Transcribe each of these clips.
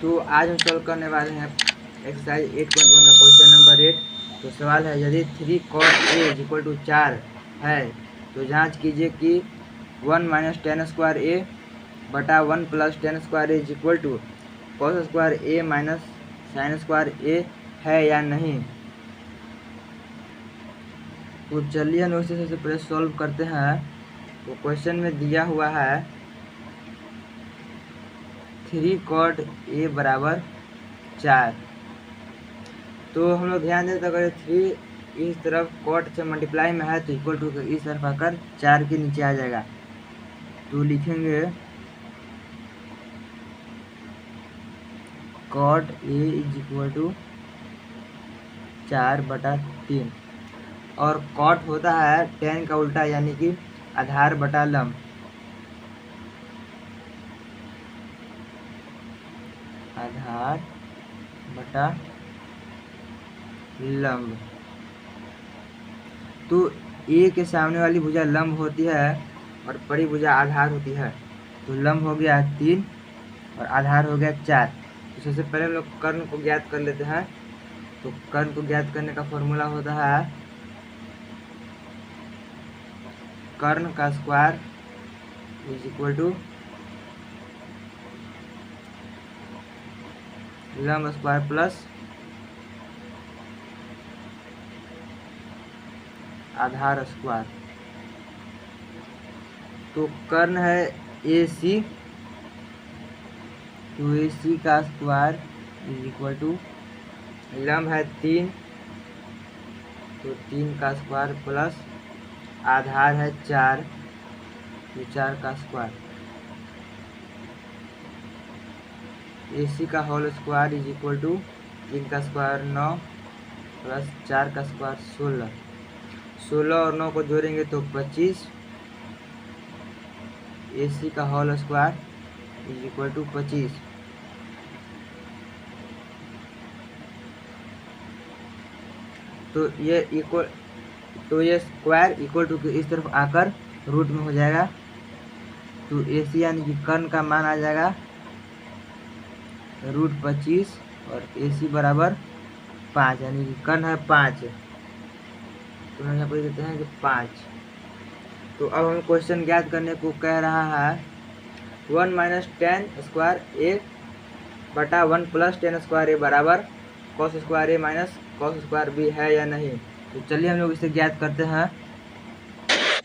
तो आज हम सॉल्व करने वाले हैं एक्सरसाइज 8.1 का क्वेश्चन नंबर 8। तो सवाल है, यदि 3 cos a इक्वल टू 4 है तो जांच कीजिए कि 1 माइनस टेन स्क्वायर ए बटा 1 plus tan square A equal to cos square A minus sine square A है या नहीं। तो चलिए हम लोग सबसे पहले सॉल्व करते हैं। तो क्वेश्चन में दिया हुआ है 3 cot a बराबर 4। तो हम लोग ध्यान दें, तो अगर 3 इस तरफ कॉट से मल्टीप्लाई में है तो इक्वल टू इस तरफ आकर 4 के नीचे आ जाएगा। तो लिखेंगे cot A is equal to 4/3 और कॉट होता है टेन का उल्टा यानी कि आधार बटा लंब। आधार बटा लंब। तो ए के सामने वाली भुजा लंब होती है और बड़ी भुजा आधार होती है। तो लंब हो गया 3 और आधार हो गया 4। तो सबसे पहले हम लोग कर्ण को ज्ञात कर लेते हैं। तो कर्ण को ज्ञात करने का फॉर्मूला होता है कर्ण का स्क्वायर इज इक्वल टू लंब स्क्वायर प्लस आधार स्क्वायर। तो कर्ण है ए सी, तो ए सी का स्क्वायर इज इक्वल टू लंब है 3, तो 3 का स्क्वायर प्लस आधार है 4, तो 4 का स्क्वायर। ए सी का whole square is equal to 3 का स्क्वायर 9 प्लस 4 का स्क्वायर 16। 16 और 9 को जोड़ेंगे तो 25। ए सी का whole square is equal to 25। तो ये स्क्वायर इक्वल टू के इस तरफ आकर रूट में हो जाएगा। तो ए सी यानी कि कर्ण का मान आ जाएगा √25 और ए सी बराबर 5 यानी कि कर्ण है 5। तो हम यहाँ पर देते हैं कि 5। तो अब हम क्वेश्चन ज्ञात करने को कह रहा है 1 माइनस टेन स्क्वायर ए बटा 1 प्लस टेन स्क्वायर ए बराबर cos square A minus cos square B है या नहीं। तो चलिए हम लोग इसे ज्ञात करते हैं।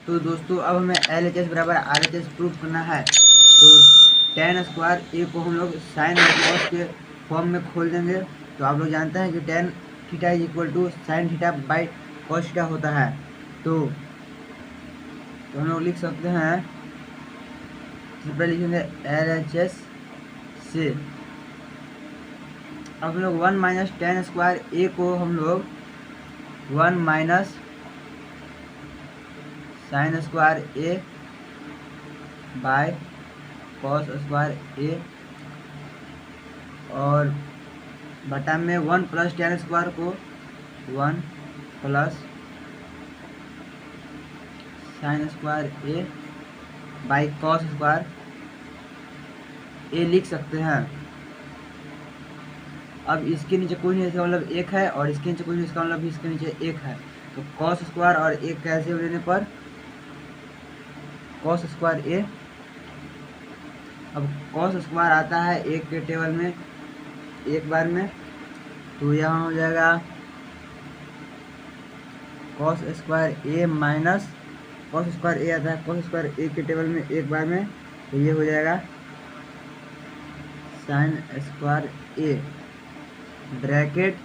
तो दोस्तों अब हमें LHS बराबर RHS प्रूफ करना है। तो टेन स्क्वायर ए को हम लोग साइन और कॉस के फॉर्म में खोल देंगे। तो आप लोग जानते हैं कि tan theta is equal to sin theta by cos theta होता है। तो हम लोग लिख सकते हैं, सबसे पहले लिखेंगे LHS से। अब हम लोग 1 माइनस टेन स्क्वायर ए को हम लोग 1 minus sine square A by cos square A और बटा में 1 प्लस टेन स्क्वायर को 1 plus sine square A by cos square A लिख सकते हैं। अब इसके नीचे कोई नहीं, इसका मतलब 1 है और इसके नीचे कोई नहीं, इसका मतलब इसके नीचे 1 है। तो कॉस स्क्वायर और 1 कैसे लेने पर कॉस स्क्वायर ए। अब कॉस स्क्वायर आता है 1 के टेबल में एक बार में, तो यहाँ हो जाएगा cos square A minus cos square ए आता है कॉस स्क्वायर ए के टेबल में एक बार में, तो ये हो जाएगा साइन स्क्वायर ए ब्रैकेट।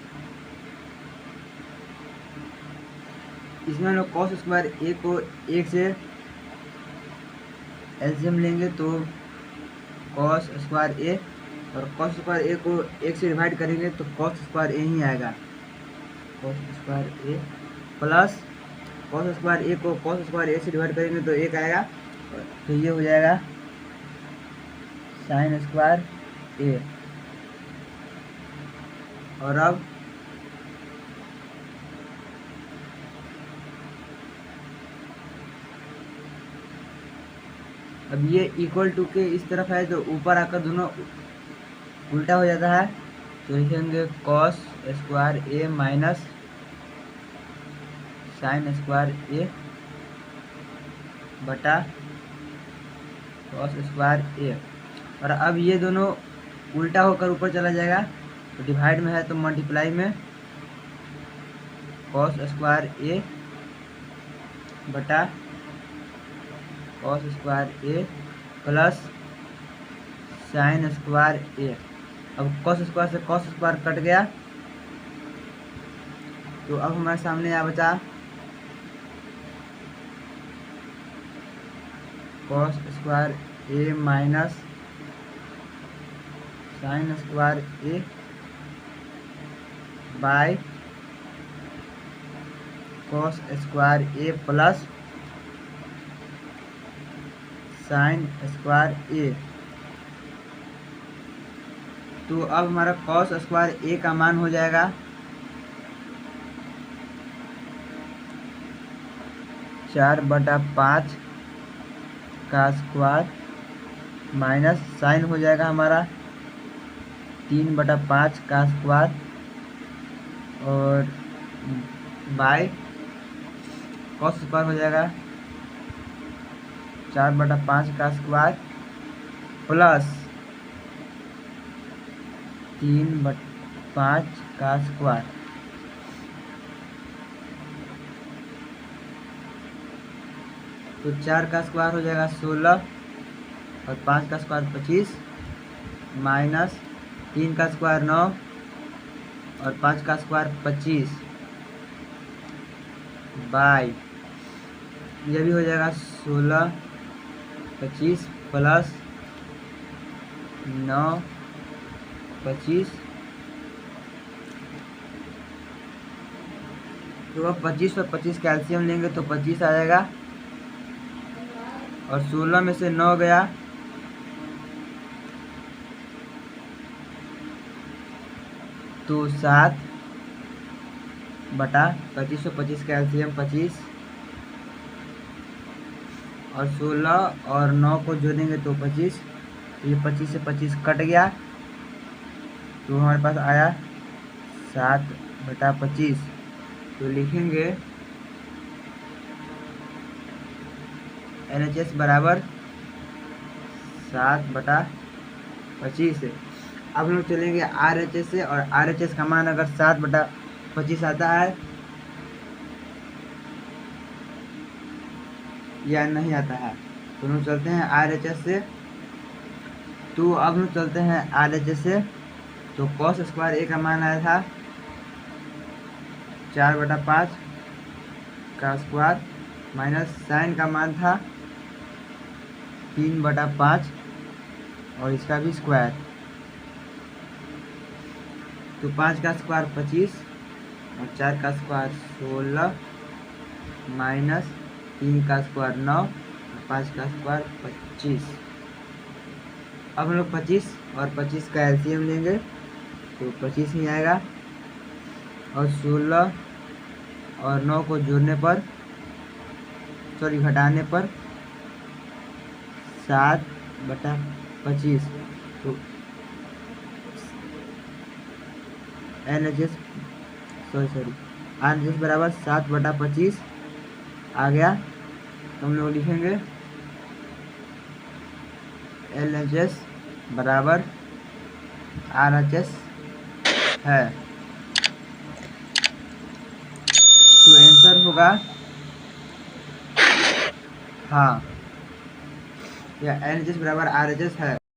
इसमें हम लोग कॉस स्क्वायर ए को 1 से एलसीएम लेंगे तो कॉस स्क्वायर ए, और कॉस स्क्वायर ए को 1 से डिवाइड करेंगे तो कॉस स्क्वायर ए ही आएगा। Cos square A plus cos square ए को कॉस स्क्वायर ए से डिवाइड करेंगे तो 1 आएगा। तो ये हो जाएगा साइन स्क्वायर ए। और अब ये इक्वल टू के इस तरफ है तो ऊपर आकर दोनों उल्टा हो जाता है तो लिखेंगे cos square A minus sine square A बटा कॉस स्क्वायर ए। और अब ये दोनों उल्टा होकर ऊपर चला जाएगा तो डिवाइड में है तो मल्टीप्लाई में कॉस स्क्वायर ए बटा cos square A plus sine square A. अब कॉस स्क्वायर से कॉस स्क्वायर कट गया तो अब हमारे सामने यहाँ बचा cos square A minus sine square A by cos square A plus sine square A. तो अब हमारा कॉस स्क्वायर ए का मान हो जाएगा 4/5 का स्क्वायर माइनस साइन हो जाएगा हमारा 3/5 का स्क्वायर और बाय कॉस स्क्वायर हो जाएगा 4/5 का स्क्वायर प्लस 3/5 का स्क्वायर। तो 4 का स्क्वायर हो जाएगा 16 और 5 का स्क्वायर 25 माइनस 3 का स्क्वायर 9 और 5 का स्क्वायर 25 बाय ये भी हो जाएगा 16 25 प्लस 9 25। तो अब 25 और 25 कैल्शियम लेंगे तो 25 आ जाएगा और 16 में से 9 गया तो 7/25 और 25 कैल्शियम 25 और 16 और 9 को जोड़ेंगे तो 25। तो ये 25 से 25 कट गया तो हमारे पास आया 7/25। तो लिखेंगे LHS बराबर 7/25। अब हम लोग चलेंगे RHS से और RHS का मान अगर 7/25 आता है या नहीं आता है तो हम लोग चलते हैं RHS से। तो अब हम लोग चलते हैं RHS से। तो कॉस स्क्वायर ए का मान आया था 4/5 का स्क्वायर माइनस साइन का मान था 3/5 और इसका भी स्क्वायर। तो 5 का स्क्वायर 25 और 4 का स्क्वायर 16 माइनस 3 का स्क्वायर 9 और 5 का स्क्वायर 25। अब हम लोग 25 और 25 का एलसीएम लेंगे तो 25 ही आएगा और 16 और 9 को जोड़ने पर घटाने पर 7/25। तो RHS बराबर 7/25 आ गया। तो हम लोग लिखेंगे LHS बराबर RHS है। तो आंसर होगा हाँ, या LHS बराबर RHS है।